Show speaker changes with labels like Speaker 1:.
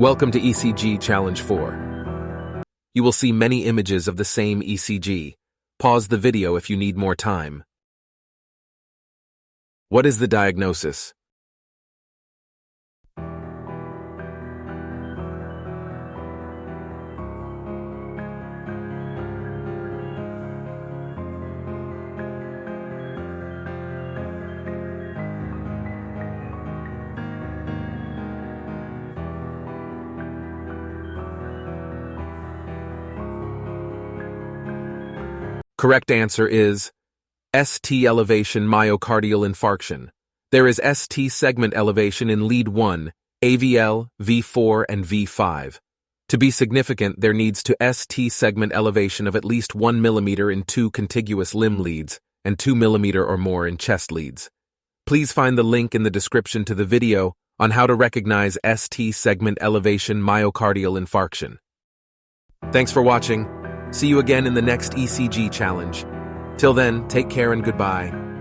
Speaker 1: Welcome to ECG Challenge 4. You will see many images of the same ECG. Pause the video if you need more time. What is the diagnosis? Correct answer is ST elevation myocardial infarction. There is ST segment elevation in lead 1, AVL, V4, and V5. To be significant, there needs to ST segment elevation of at least 1 mm in 2 contiguous limb leads and 2 mm or more in chest leads. Please find the link in the description to the video on how to recognize ST segment elevation myocardial infarction. Thanks for watching. See you again in the next ECG challenge. Till then, take care and goodbye.